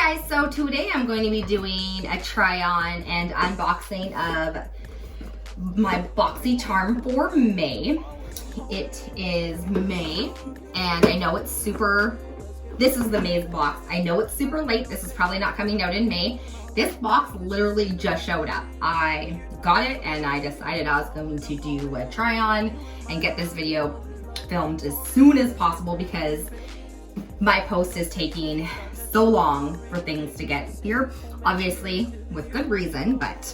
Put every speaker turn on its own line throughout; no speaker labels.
Guys, so today I'm going to be doing a try on and unboxing of my boxycharm for May. It is May and I know it's this is the May's box. I know it's super late. This is probably not coming out in May. This box literally just showed up. I got it and I decided I was going to do a try on and get this video filmed as soon as possible because my post is taking so long for things to get here, obviously with good reason, but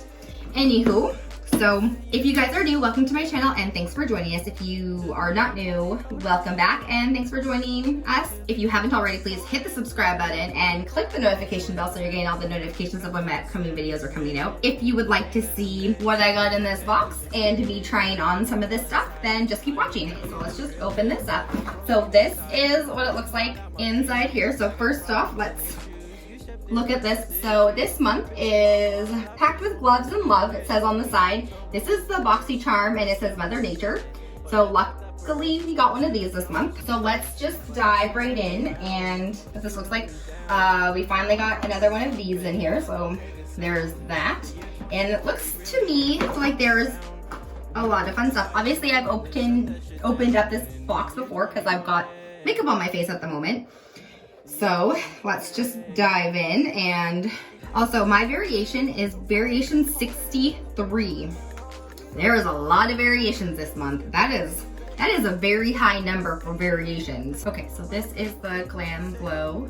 anywho. So if you guys are new, welcome to my channel and thanks for joining us. If you are not new, welcome back and thanks for joining us. If you haven't already, please hit the subscribe button and click the notification bell so you're getting all the notifications of when my upcoming videos are coming out. If you would like to see what I got in this box and me trying on some of this stuff, then just keep watching. So let's just open this up. So this is what it looks like inside here. So first off, let's look at this. So this month is packed with gloves and love. It says on the side. This is the boxycharm and it says Mother Nature. So luckily we got one of these this month. So let's just dive right in and what this looks like. We finally got another one of these in here. So there's that. And it looks to me like there's a lot of fun stuff. Obviously I've opened up this box before because I've got makeup on my face at the moment. So let's just dive in. And also my variation is variation 63. There's a lot of variations this month. That is a very high number for variations. Okay, so this is the glamglow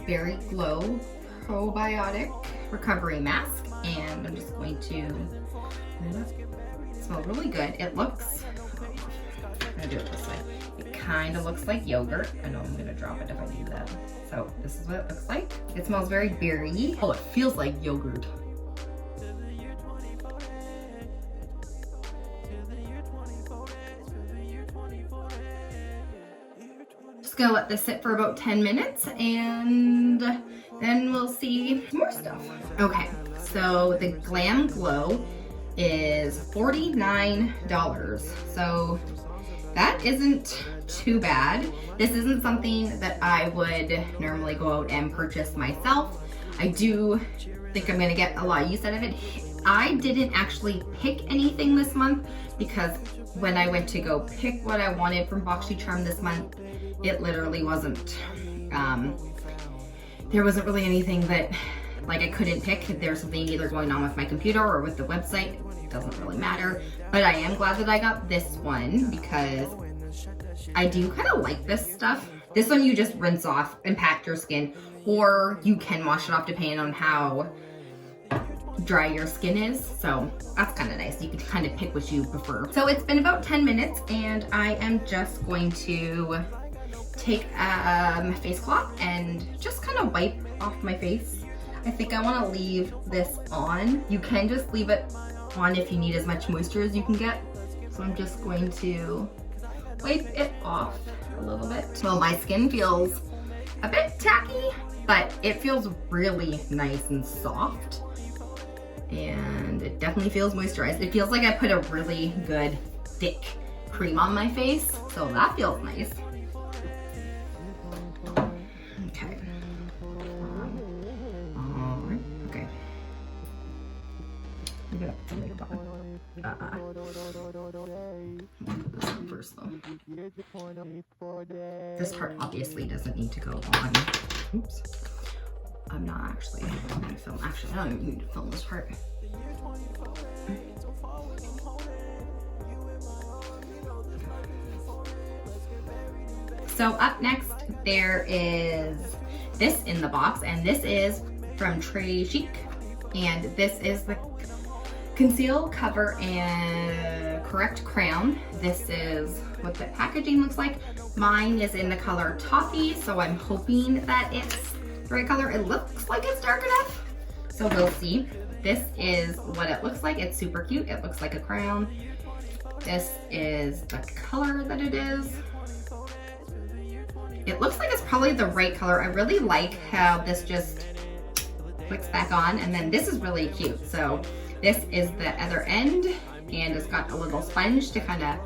Berry Glow Probiotic Recovery Mask. And I'm just going to, it smells really good. It looks, I'm gonna do it this way. It kind of looks like yogurt. I know I'm gonna drop it if I do that. So this is what it looks like. It smells very berry. Oh, it feels like yogurt. Just gonna let this sit for about 10 minutes and then we'll see more stuff. Okay, so the glamglow is $49. So that isn't too bad. This isn't something that I would normally go out and purchase myself. I do think I'm gonna get a lot of use out of it. I didn't actually pick anything this month because when I went to go pick what I wanted from boxycharm this month, it literally wasn't, there wasn't really anything that like I couldn't pick. There's something either going on with my computer or with the website. It doesn't really matter. But I am glad that I got this one because I do kind of like this stuff. This one you just rinse off and pat your skin, or you can wash it off depending on how dry your skin is. So that's kind of nice. You can kind of pick what you prefer. So it's been about 10 minutes and I am just going to take my face cloth and just kind of wipe off my face. I think I want to leave this on. You can just leave it on if you need as much moisture as you can get. So I'm just going to wipe it off a little bit. Well, my skin feels a bit tacky, but it feels really nice and soft. And it definitely feels moisturized. It feels like I put a really good thick cream on my face. So that feels nice. Okay. Alright, okay. This one first though. This part obviously doesn't need to go on. Oops. I'm not actually going to film. Actually, I don't even need to film this part. So up next, there is this in the box, and this is from Trestique, and this is the Conceal, Cover, and Correct Crayon. This is what the packaging looks like. Mine is in the color Toffee, so I'm hoping that it's the right color. It looks like it's dark enough, so we'll see. This is what it looks like. It's super cute. It looks like a crayon. This is the color that it is. It looks like it's probably the right color. I really like how this just clicks back on, and then this is really cute. So this is the other end, and it's got a little sponge to kind of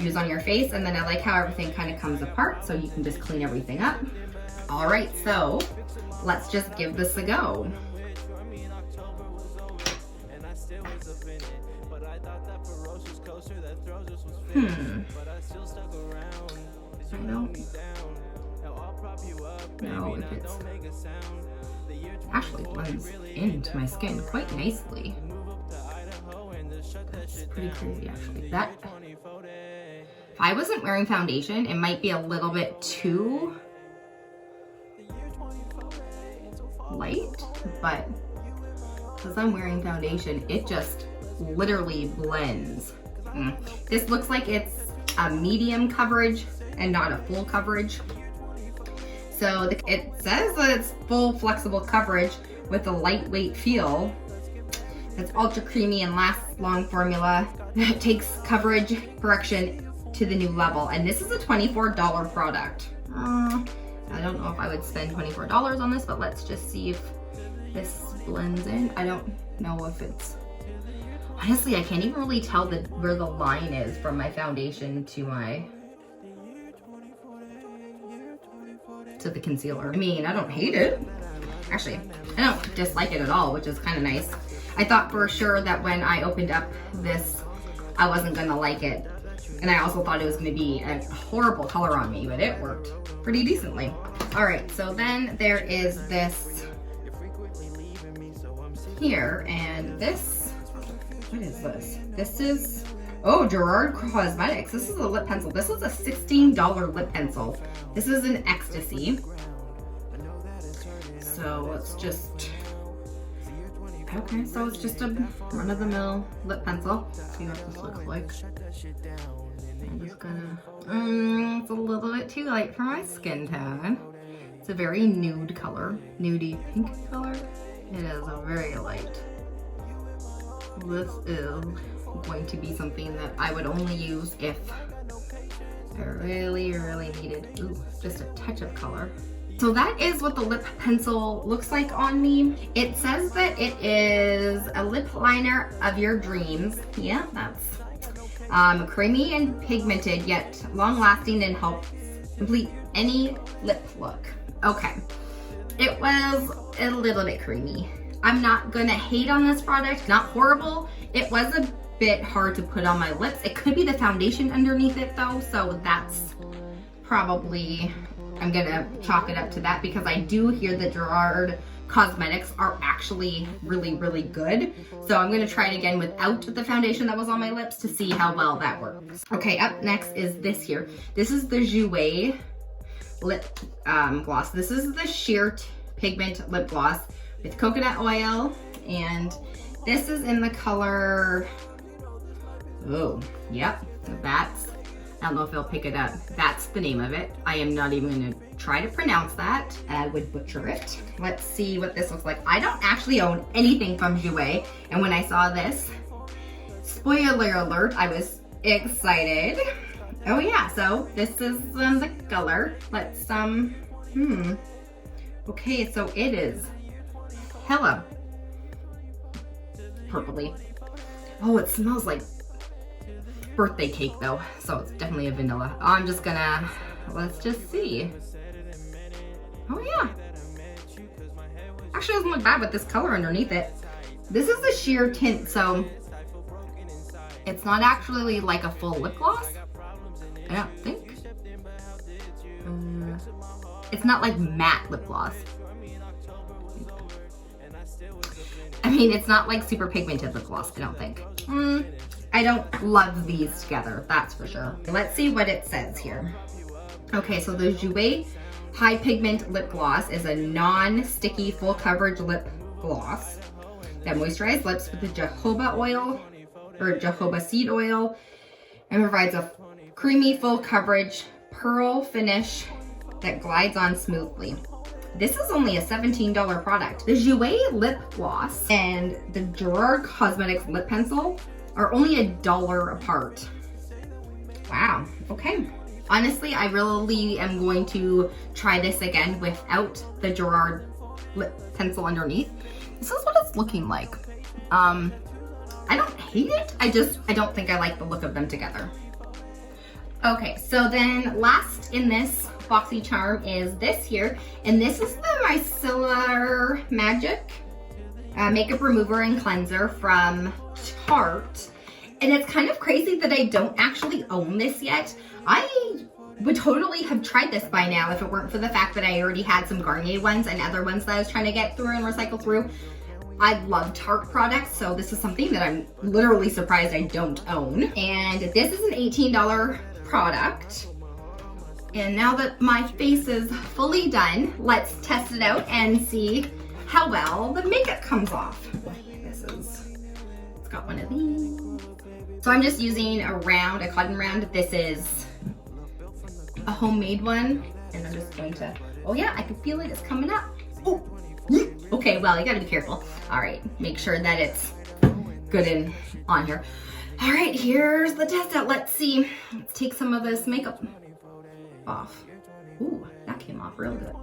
use on your face, and then I like how everything kind of comes apart so you can just clean everything up. All right, so let's just give this a go. I don't know if it's actually blends into my skin quite nicely. That's pretty crazy, actually. That, if I wasn't wearing foundation, it might be a little bit too light, but because I'm wearing foundation, it just literally blends. This looks like it's a medium coverage and not a full coverage. So it says that it's full flexible coverage with a lightweight feel. It's ultra creamy and lasts long formula. It takes coverage correction to the new level. And this is a $24 product. I don't know if I would spend $24 on this, but let's just see if this blends in. I don't know if it's, honestly, I can't even really tell where the line is from my foundation to the concealer. I mean, I don't hate it. Actually, I don't dislike it at all, which is kind of nice. I thought for sure that when I opened up this, I wasn't gonna like it. And I also thought it was gonna be a horrible color on me, but it worked pretty decently. All right, so then there is this here, and this, what is this? This is, oh, Gerard Cosmetics. This is a lip pencil. This is a $16 lip pencil. This is an Ecstasy. So let's just, okay, so it's just a run-of-the-mill lip pencil. Let's see what this looks like. I'm just gonna, it's a little bit too light for my skin tone. It's a very nude color, nudie pink color. It is a very light. This is going to be something that I would only use if I really, really needed, just a touch of color. So that is what the lip pencil looks like on me. It says that it is a lip liner of your dreams. Yeah, that's creamy and pigmented, yet long lasting and helps complete any lip look. Okay, it was a little bit creamy. I'm not gonna hate on this product, not horrible. It was a bit hard to put on my lips. It could be the foundation underneath it though, so that's probably, I'm gonna chalk it up to that, because I do hear that Gerard Cosmetics are actually really, really good. So I'm gonna try it again without the foundation that was on my lips to see how well that works. Okay, up next is this here. This is the Jouer lip gloss. This is the sheer pigment lip gloss with coconut oil, and this is in the color, oh, yep, that's, I don't know if I'll pick it up. That's the name of it. I am not even gonna try to pronounce that. I would butcher it. Let's see what this looks like. I don't actually own anything from Jouer, and when I saw this, spoiler alert, I was excited. Oh yeah, so this is the color. Let's, okay, so it is hella purpley. Oh, it smells like birthday cake though, so it's definitely a vanilla. I'm just gonna, let's just see. Oh yeah, actually doesn't look bad with this color underneath it. This is the sheer tint, so it's not actually like a full lip gloss, I don't think. It's not like matte lip gloss. I mean, it's not like super pigmented lip gloss, I don't think. I don't love these together, that's for sure. Let's see what it says here. Okay, so the Jouer High Pigment Lip Gloss is a non-sticky full coverage lip gloss that moisturizes lips with the jojoba oil, or jojoba seed oil, and provides a creamy full coverage pearl finish that glides on smoothly. This is only a $17 product. The Jouer lip gloss and the Gerard Cosmetics lip pencil are only $1 apart. Wow, okay. Honestly, I really am going to try this again without the Gerard lip pencil underneath. This is what it's looking like. I don't hate it, I don't think I like the look of them together. Okay, so then last in this boxycharm is this here, and this is the Micellar Magic makeup remover and cleanser from Tarte. And it's kind of crazy that I don't actually own this yet. I would totally have tried this by now if it weren't for the fact that I already had some Garnier ones and other ones that I was trying to get through and recycle through. I love Tarte products, so this is something that I'm literally surprised I don't own. And this is an $18 product. And now that my face is fully done, let's test it out and see how well the makeup comes off. It's got one of these. So I'm just using a cotton round. This is a homemade one. And I'm just going to, oh yeah, I can feel it, it's coming up. Oh, okay, well, you gotta be careful. All right, make sure that it's good and on here. All right, here's the test out. Let's see. Let's take some of this makeup off. Ooh, that came off real good.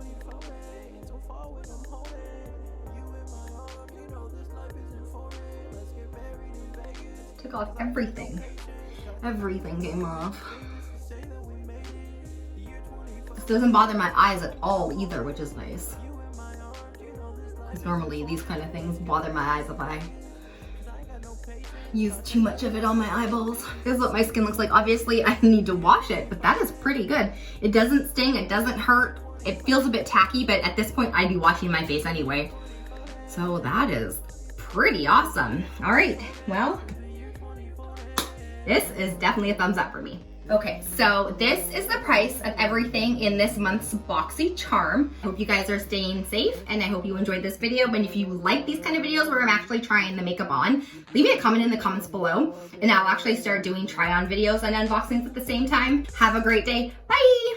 Took off everything. Everything came off. This doesn't bother my eyes at all either, which is nice. Because normally these kind of things bother my eyes if I use too much of it on my eyeballs. This is what my skin looks like. Obviously I need to wash it, but that is pretty good. It doesn't sting, it doesn't hurt. It feels a bit tacky, but at this point I'd be washing my face anyway. So that is pretty awesome. All right, well, this is definitely a thumbs up for me. Okay, so this is the price of everything in this month's boxycharm. I hope you guys are staying safe, and I hope you enjoyed this video. And if you like these kind of videos where I'm actually trying the makeup on, leave me a comment in the comments below, and I'll actually start doing try-on videos and unboxings at the same time. Have a great day. Bye!